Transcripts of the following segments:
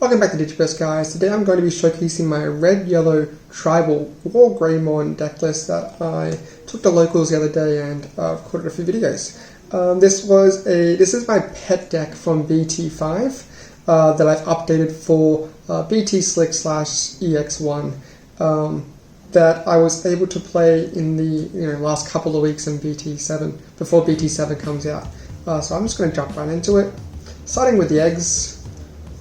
Welcome back to Digiburst, guys. Today I'm going to be showcasing my red-yellow tribal Wargreymon deck list that I took to locals the other day and recorded a few videos. This is my pet deck from BT5 that I've updated for BT6 EX1 that I was able to play in the last couple of weeks in BT7 before BT7 comes out. So I'm just going to jump right into it, starting with the eggs.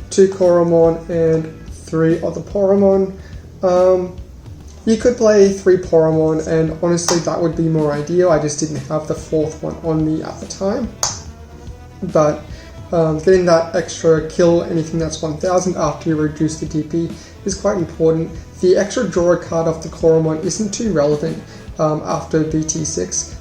2 Coromon and 3 other Poromon. You could play 3 Poromon, and honestly that would be more ideal. I just didn't have the 4th one on me at the time. But getting that extra kill, anything that's 1000 after you reduce the DP, is quite important. The extra draw a card off the Coromon isn't too relevant after BT6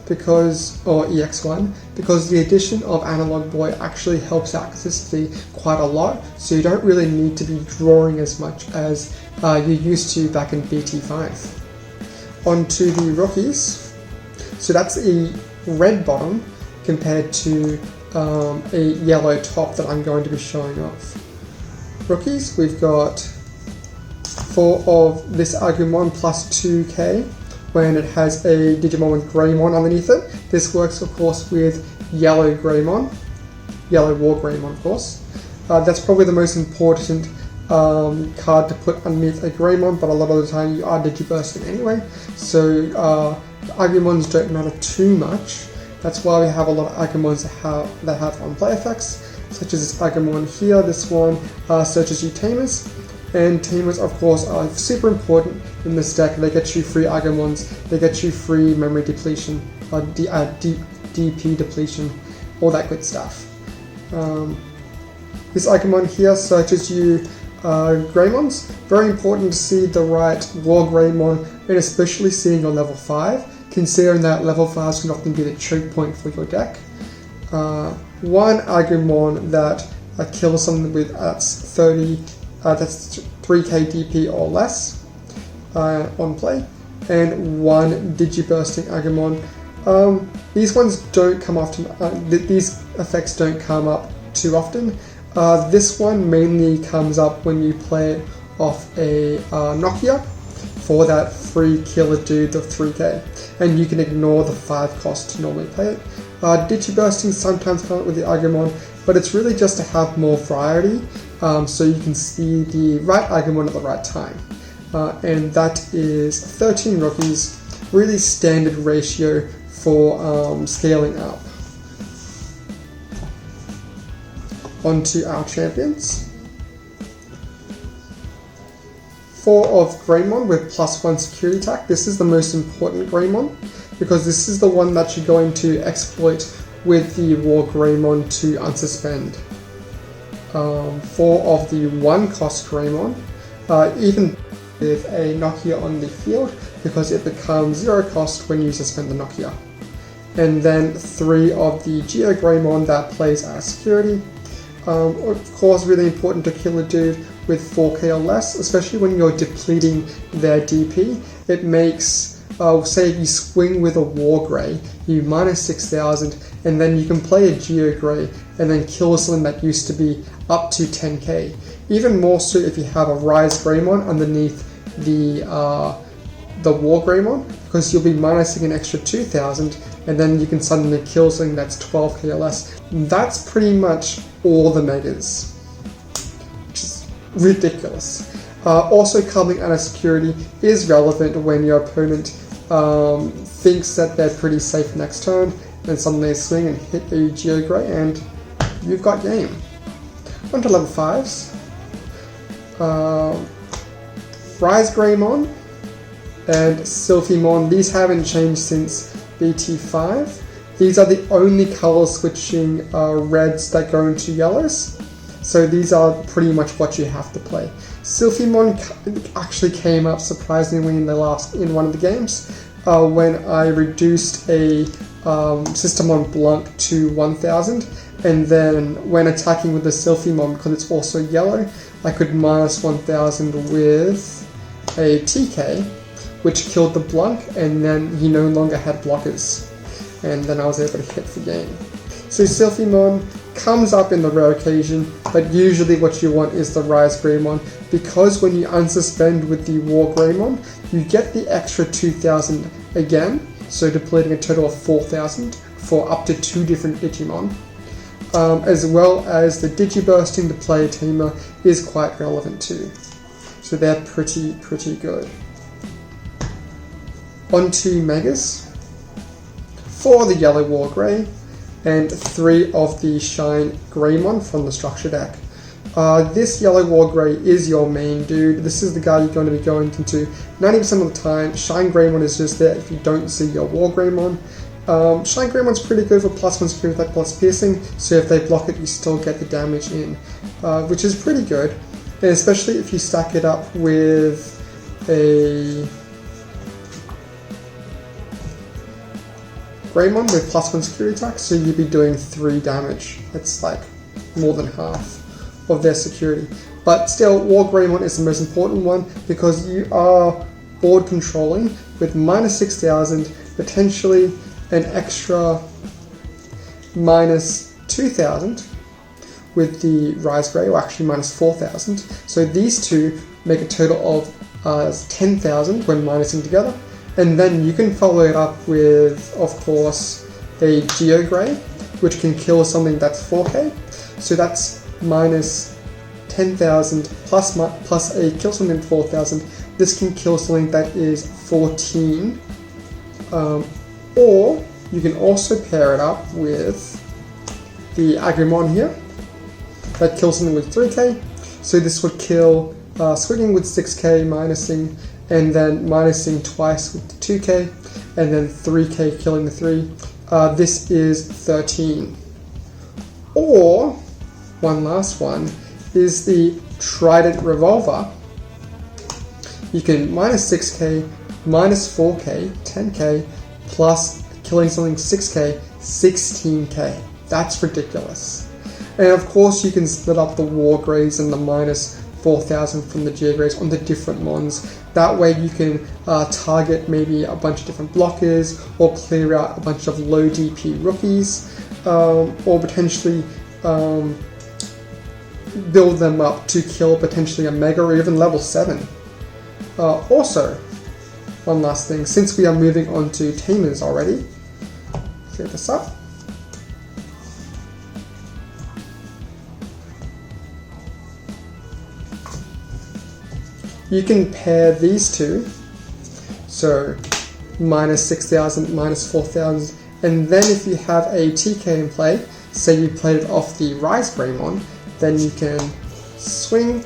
or EX1, because the addition of Analog Boy actually helps out consistently quite a lot, so you don't really need to be drawing as much as you used to back in BT5. On to the rookies. So that's a red bottom compared to a yellow top that I'm going to be showing off. Rookies, we've got 4 of this Agumon plus 2k when it has a Digimon with Greymon underneath it. This works of course with yellow Greymon, yellow Wargreymon of course. That's probably the most important card to put underneath a Greymon, but a lot of the time you are digibursting anyway, so Agumons don't matter too much. That's why we have a lot of Agumons that have on-play effects, such as this Agumon here. This one searches you Tamers. And Tamers, of course, are super important in this deck. They get you free Agumons, they get you free memory depletion, DP depletion, all that good stuff. This Agumon here searches you Greymons. Very important to see the right Wargreymon, and especially seeing your level 5, considering that level 5s can often be the choke point for your deck. One Agumon that kills something with that's 3k DP or less on play, and 1 Digibursting Agumon. These ones don't come often. These effects don't come up too often. This one mainly comes up when you play it off a Nokia for that free killer dude of 3k, and you can ignore the 5 cost to normally play it. Digibursting sometimes comes up with the Agumon, but it's really just to have more variety, so you can see the right Agumon at the right time. And that is 13 rookies, really standard ratio for scaling up. On to our champions. 4 of Greymon with +1 security attack. This is the most important Greymon, because this is the one that you're going to exploit with the Wargreymon to unsuspend. 4 of the 1 cost Greymon, even with a Nokia on the field, because it becomes 0 cost when you suspend the Nokia. And then 3 of the Geo Greymon that plays as security. Of course, really important to kill a dude with 4k or less, especially when you're depleting their DP. It makes, say if you swing with a Wargrey, you minus 6000, and then you can play a Geogrey and then kill something that used to be up to 10k. Even more so if you have a Rise Greymon underneath the Wargreymon, because you'll be minusing an extra 2000, and then you can suddenly kill something that's 12k or less. That's pretty much all the megas, which is ridiculous. Also, coming out of security is relevant when your opponent thinks that they're pretty safe next turn, and suddenly they swing and hit a Geogrey, and you've got game. On to level 5s. Rise Greymon and Sylphimon. These haven't changed since BT5. These are the only color switching reds that go into yellows, so these are pretty much what you have to play. Sylphimon actually came up surprisingly in one of the games when I reduced a system on Blanc to 1000, and then when attacking with the Sylphimon, because it's also yellow, I could minus 1000 with a TK, which killed the Blanc, and then he no longer had blockers, and then I was able to hit the game. So Sylphimon comes up in the rare occasion, but usually what you want is the Greymon, because when you unsuspend with the Wargreymon, you get the extra 2,000 again, so depleting a total of 4,000 for up to 2 different Digimon. As well as the Digibursting, the player Tamer, is quite relevant too. So they're pretty good. On to Megas. 4 of the Yellow Wargrey, and 3 of the Shine Greymon from the structure deck. This Yellow Wargrey is your main dude. This is the guy you're going to be going into 90% of the time. Shine Greymon is just there if you don't see your Wargreymon. Shine Greymon's pretty good for +1 security attack plus piercing, so if they block it you still get the damage in, which is pretty good, and especially if you stack it up with a Greymon with +1 security attack, so you'd be doing 3 damage. That's like more than half of their security. But still, Wargreymon is the most important one because you are board controlling with -6,000, potentially an extra -2,000 with the Rise Grey, or actually -4,000. So these two make a total of 10,000 when minusing together. And then you can follow it up with, of course, a Geo Grey, which can kill something that's 4k. So that's -10,000 plus a kill something 4,000. This can kill something that is 14. Or you can also pair it up with the Agumon here, that kills something with 3k. So this would kill Squigging with 6k minusing, and then minusing twice with the 2k, and then 3k killing the 3. This is 13. Or, one last one, is the Trident Revolver. You can -6k, -4k, 10k, plus killing something 6k, 16k. That's ridiculous. And of course you can split up the Wargreys and the -4,000 from the Geogreys onto different mons. That way you can target maybe a bunch of different blockers, or clear out a bunch of low DP rookies, or potentially build them up to kill potentially a Mega or even level 7. Also, one last thing, since we are moving on to Tamers already, clear this up. You can pair these two, so -6,000, -4,000, and then if you have a TK in play, say you played it off the Rise Greymon, then you can swing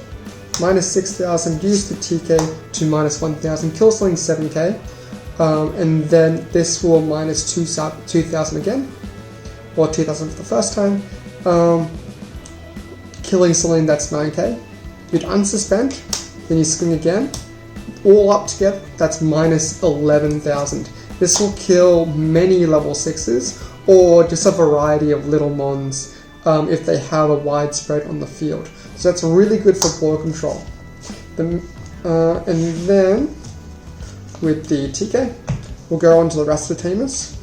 -6,000, use the TK to -1,000, kill something 7k, and then this will -2,000 again, or 2,000 for the first time, killing something that's 9k. You'd unsuspend, then you swing again, all up together, that's -11,000. This will kill many level 6s, or just a variety of little mons if they have a wide spread on the field. So that's really good for board control. And then, with the TK, we'll go on to the rest of the Tamers.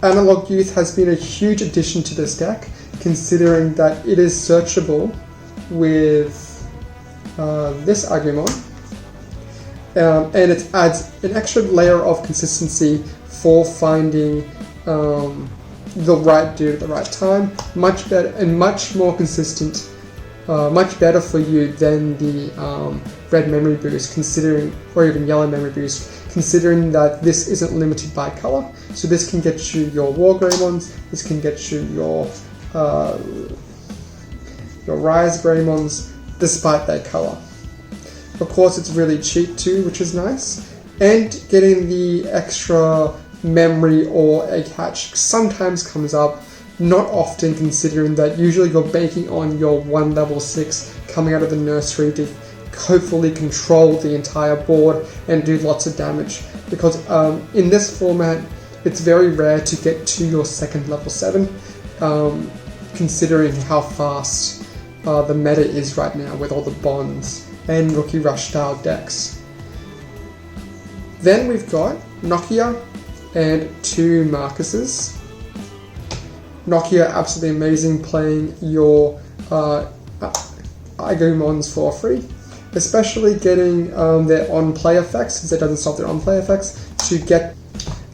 Analog Youth has been a huge addition to this deck, considering that it is searchable with this Agumon, and it adds an extra layer of consistency for finding the right dude at the right time. Much better and much more consistent, much better for you than the red memory boost, considering, or even yellow memory boost, considering that this isn't limited by color. So this can get you your Wargreymons, this can get you your Rise Greymons, despite their color. Of course, it's really cheap too, which is nice, and getting the extra memory or egg hatch sometimes comes up, not often, considering that usually you're banking on your 1 level 6 coming out of the nursery to hopefully control the entire board and do lots of damage, because in this format it's very rare to get to your 2nd level 7, considering how fast the meta is right now with all the bonds and Rookie Rush style decks. Then we've got Nokia and 2 Marcuses. Nokia, absolutely amazing playing your Agumons for free, especially getting their on-play effects, since it doesn't stop their on-play effects, to get.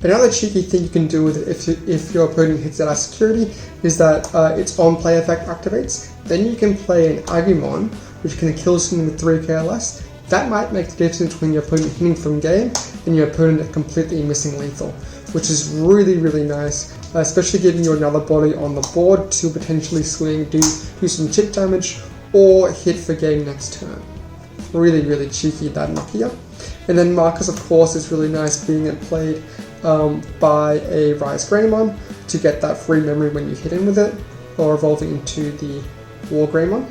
Another cheeky thing you can do with it if your opponent hits that as security is that its on-play effect activates. Then you can play an Agumon, which can kill something with 3k or less. That might make the difference between your opponent hitting from game and your opponent completely missing lethal, which is really, really nice, especially giving you another body on the board to potentially swing, do some chip damage, or hit for game next turn. Really, really cheeky, that Nokia. And then Marcus, of course, is really nice being played by a Greymon to get that free memory when you hit him with it, or evolving into the Wargreymon.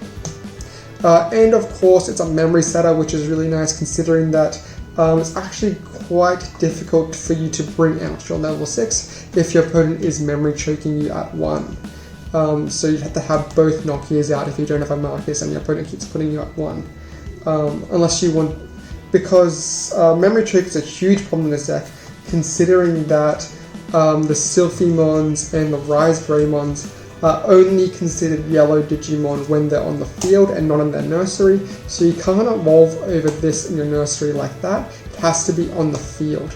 And of course, it's a memory setter, which is really nice considering that it's actually quite difficult for you to bring out your level 6 if your opponent is memory choking you at 1. So you have to have both Nokias out if you don't have a Marcus and your opponent keeps putting you at 1. Unless you want, because memory choke is a huge problem in this deck, considering that the Sylphimons and the Greymons are only considered yellow Digimon when they're on the field and not in their nursery, so you can't evolve over this in your nursery like that. It has to be on the field,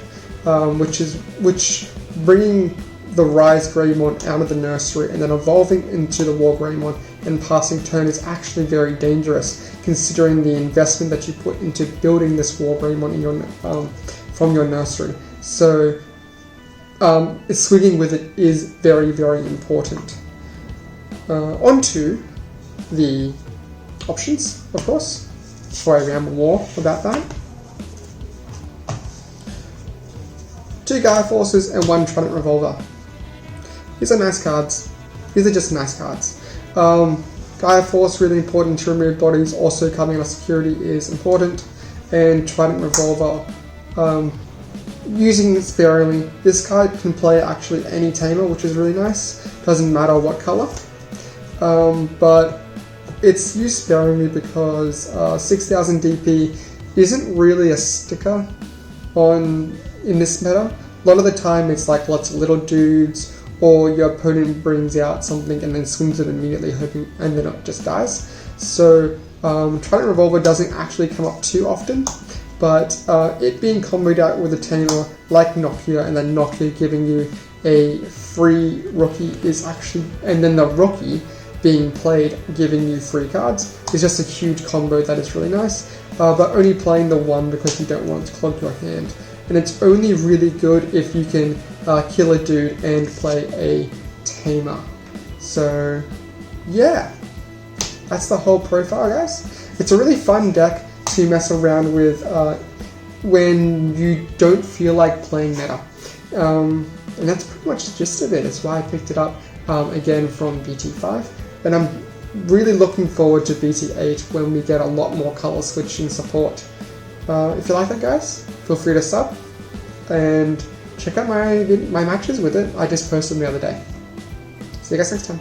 which bringing the Greymon out of the nursery and then evolving into the Wargreymon and passing turn is actually very dangerous, considering the investment that you put into building this Wargreymon in your from your nursery. So swinging with it is very, very important. Onto the options, of course, before I ramble more about that. 2 Gaia Forces and 1 Trident Revolver. These are nice cards. These are just nice cards. Gaia Force, really important to remove bodies, also coming on security is important, and Trident Revolver, using it sparingly. This card can play actually any Tamer, which is really nice, doesn't matter what color. But it's used sparingly because 6000 DP isn't really a sticker in this meta. A lot of the time it's like lots of little dudes, or your opponent brings out something and then swings it immediately, hoping, and then it just dies. So Trident Revolver doesn't actually come up too often, but it being comboed out with a Tamer like Nokia, and then Nokia giving you a free rookie is actually, and then the rookie being played giving you free cards, is just a huge combo that is really nice, but only playing the 1 because you don't want to clog your hand. And it's only really good if you can kill a dude and play a Tamer. So yeah, that's the whole profile, guys. It's a really fun deck to mess around with when you don't feel like playing meta. And that's pretty much the gist of it. That's why I picked it up again from BT5. And I'm really looking forward to BT8 when we get a lot more color switching support. If you like that, guys, feel free to sub and check out my matches with it. I just posted them the other day. See you guys next time.